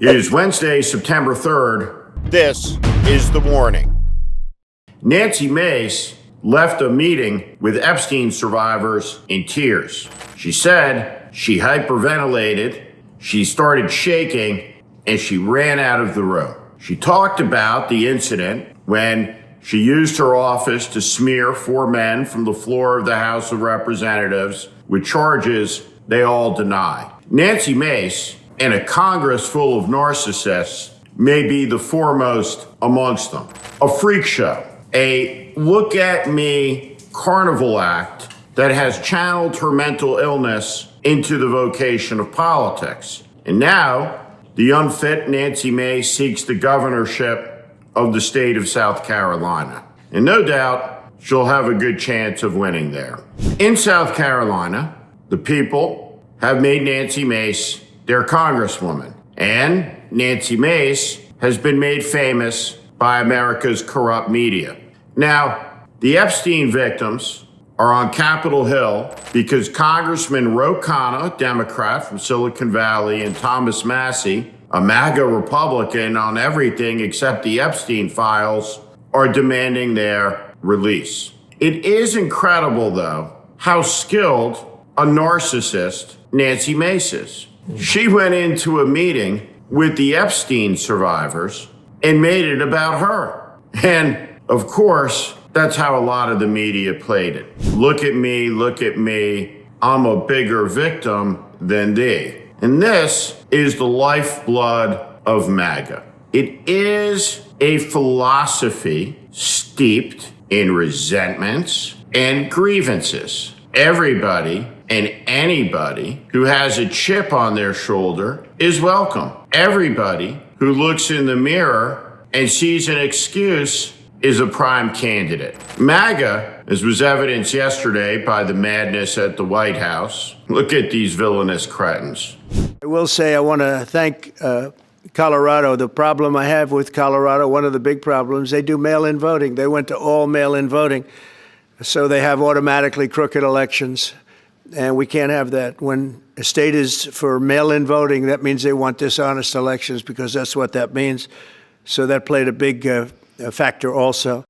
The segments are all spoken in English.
It is Wednesday, September 3rd. This is The Warning. Nancy Mace left a meeting with Epstein survivors in tears. She said she hyperventilated, she started shaking, and she ran out of the room. She talked about the incident when she used her office to smear 4 men from the floor of the House of Representatives with charges they all deny. Nancy Mace, and a Congress full of narcissists, may be the foremost amongst them. A freak show, a look-at-me carnival act that has channeled her mental illness into the vocation of politics. And now, the unfit Nancy Mace seeks the governorship of the state of South Carolina. And no doubt, she'll have a good chance of winning there. In South Carolina, the people have made Nancy Mace their congresswoman. And Nancy Mace has been made famous by America's corrupt media. Now, the Epstein victims are on Capitol Hill because Congressman Ro Khanna, Democrat from Silicon Valley, and Thomas Massie, a MAGA Republican on everything except the Epstein files, are demanding their release. It is incredible, though, how skilled a narcissist Nancy Mace is. She went into a meeting with the Epstein survivors and made it about her. And, of course, that's how a lot of the media played it. Look at me, I'm a bigger victim than thee. And this is the lifeblood of MAGA. It is a philosophy steeped in resentments and grievances. Everybody and anybody who has a chip on their shoulder is welcome. Everybody who looks in the mirror and sees an excuse is a prime candidate. MAGA, as was evidenced yesterday by the madness at the White House. Look at these villainous cretins. I will say I want to thank Colorado. The problem I have with Colorado, one of the big problems, they do mail-in voting. They went to all mail-in voting. So they have automatically crooked elections. And we can't have that. When a state is for mail-in voting, that means they want dishonest elections because that's what that means. So that played a big factor also.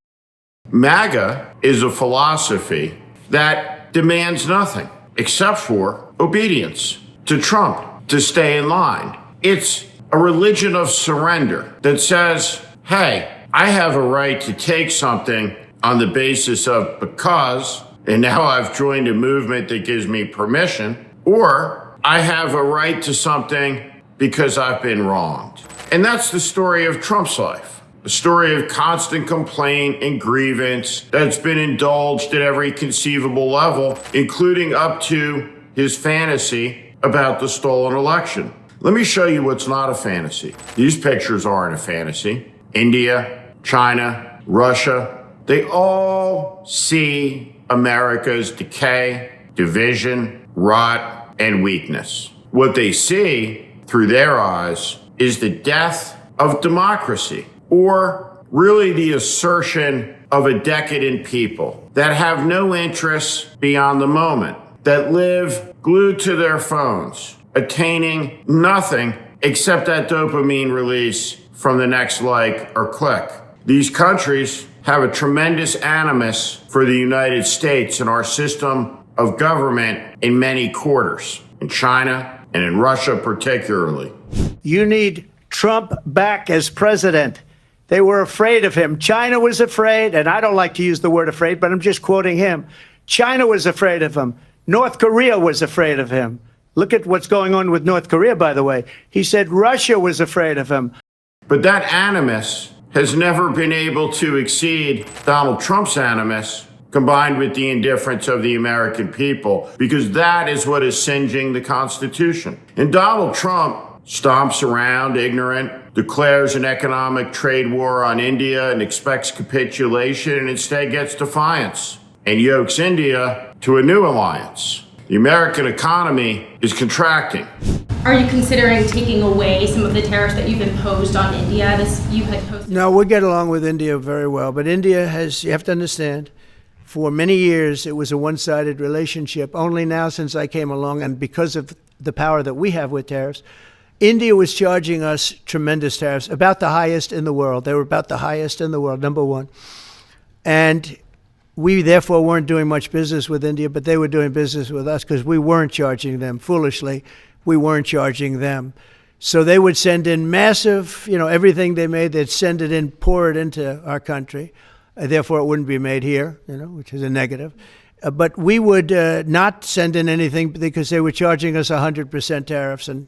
MAGA is a philosophy that demands nothing except for obedience to Trump, to stay in line. It's a religion of surrender that says, hey, I have a right to take something on the basis of because, and now I've joined a movement that gives me permission, or I have a right to something because I've been wronged. And that's the story of Trump's life. A story of constant complaint and grievance that's been indulged at every conceivable level, including up to his fantasy about the stolen election. Let me show you what's not a fantasy. These pictures aren't a fantasy. India, China, Russia, they all see America's decay, division, rot, and weakness. What they see through their eyes is the death of democracy, or really the assertion of a decadent people that have no interests beyond the moment, that live glued to their phones, attaining nothing except that dopamine release from the next like or click. These countries have a tremendous animus for the United States and our system of government in many quarters, in China and in Russia particularly. You need Trump back as president. They were afraid of him. China was afraid, and I don't like to use the word afraid, but I'm just quoting him. China was afraid of him. North Korea was afraid of him. Look at what's going on with North Korea, by the way. He said Russia was afraid of him. But that animus has never been able to exceed Donald Trump's animus combined with the indifference of the American people, because that is what is singeing the Constitution. And Donald Trump stomps around ignorant, declares an economic trade war on India and expects capitulation, and instead gets defiance and yokes India to a new alliance. The American economy is contracting. Are you considering taking away some of the tariffs that you've imposed on India? You had posted. No, we get along with India very well. But India has, you have to understand, for many years it was a one-sided relationship. Only now, since I came along, and because of the power that we have with tariffs, India was charging us tremendous tariffs, about the highest in the world. They were about the highest in the world, number one. And we therefore weren't doing much business with India, but they were doing business with us because we weren't charging them. Foolishly, we weren't charging them. So they would send in massive, everything they made, they'd send it in, pour it into our country. Therefore, it wouldn't be made here, which is a negative. But we would not send in anything because they were charging us 100% tariffs. And,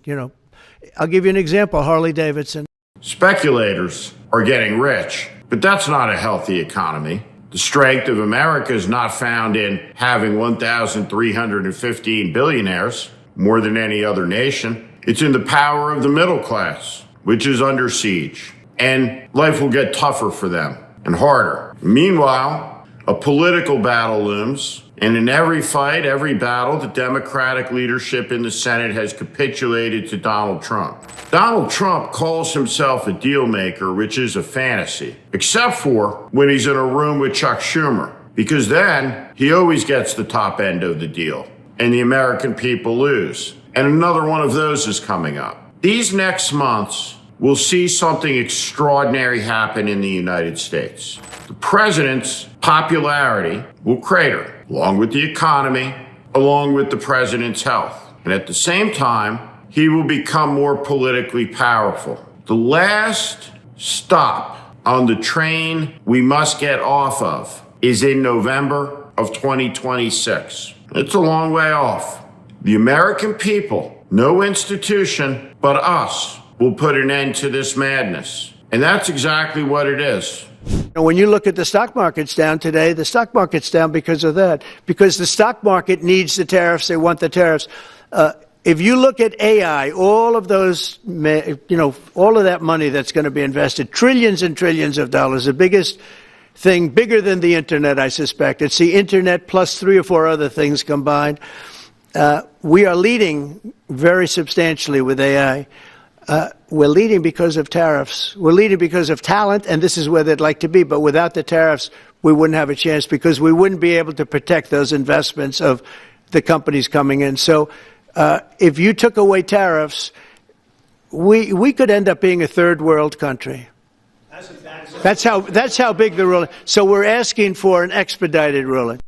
I'll give you an example, Harley Davidson. Speculators are getting rich, but that's not a healthy economy. The strength of America is not found in having 1,315 billionaires, more than any other nation. It's in the power of the middle class, which is under siege. And life will get tougher for them and harder. Meanwhile, a political battle looms. And in every fight, every battle, the Democratic leadership in the Senate has capitulated to Donald Trump. Donald Trump calls himself a deal maker, which is a fantasy, except for when he's in a room with Chuck Schumer, because then he always gets the top end of the deal, and the American people lose. And another one of those is coming up. These next months, we'll see something extraordinary happen in the United States. The president's popularity will crater, along with the economy, along with the president's health. And at the same time, he will become more politically powerful. The last stop on the train we must get off of is in November of 2026. It's a long way off. The American people, no institution but us, will put an end to this madness. And that's exactly what it is. When you look at the stock market's down today, the stock market's down because of that, because the stock market needs the tariffs. They want the tariffs. If you look at AI, all of those, all of that money that's going to be invested, trillions and trillions of dollars, the biggest thing, bigger than the internet, I suspect. It's the internet plus 3 or 4 other things combined. We are leading very substantially with AI. We're leading because of tariffs. We're leading because of talent, and this is where they'd like to be. But without the tariffs, we wouldn't have a chance because we wouldn't be able to protect those investments of the companies coming in. So if you took away tariffs, we could end up being a third world country. That's how big the ruling. So we're asking for an expedited ruling.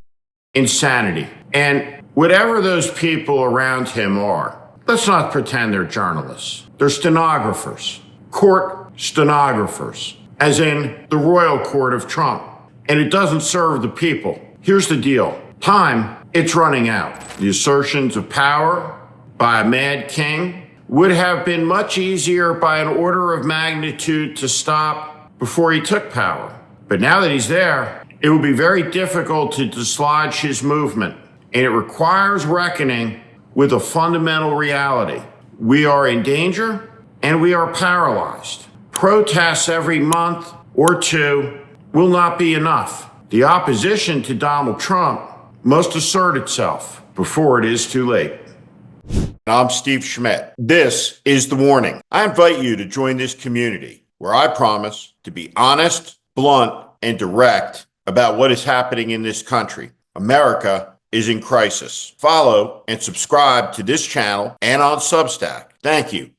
Insanity. And whatever those people around him are, let's not pretend they're journalists. They're stenographers, court stenographers, as in the royal court of Trump. And it doesn't serve the people. Here's the deal. Time, it's running out. The assertions of power by a mad king would have been much easier by an order of magnitude to stop before he took power. But now that he's there, it will be very difficult to dislodge his movement. And it requires reckoning with a fundamental reality. We are in danger and we are paralyzed. Protests every month or two will not be enough. The opposition to Donald Trump must assert itself before it is too late. I'm Steve Schmidt. This is The Warning. I invite you to join this community where I promise to be honest, blunt, and direct about what is happening in this country. America is in crisis. Follow and subscribe to this channel and on Substack. Thank you.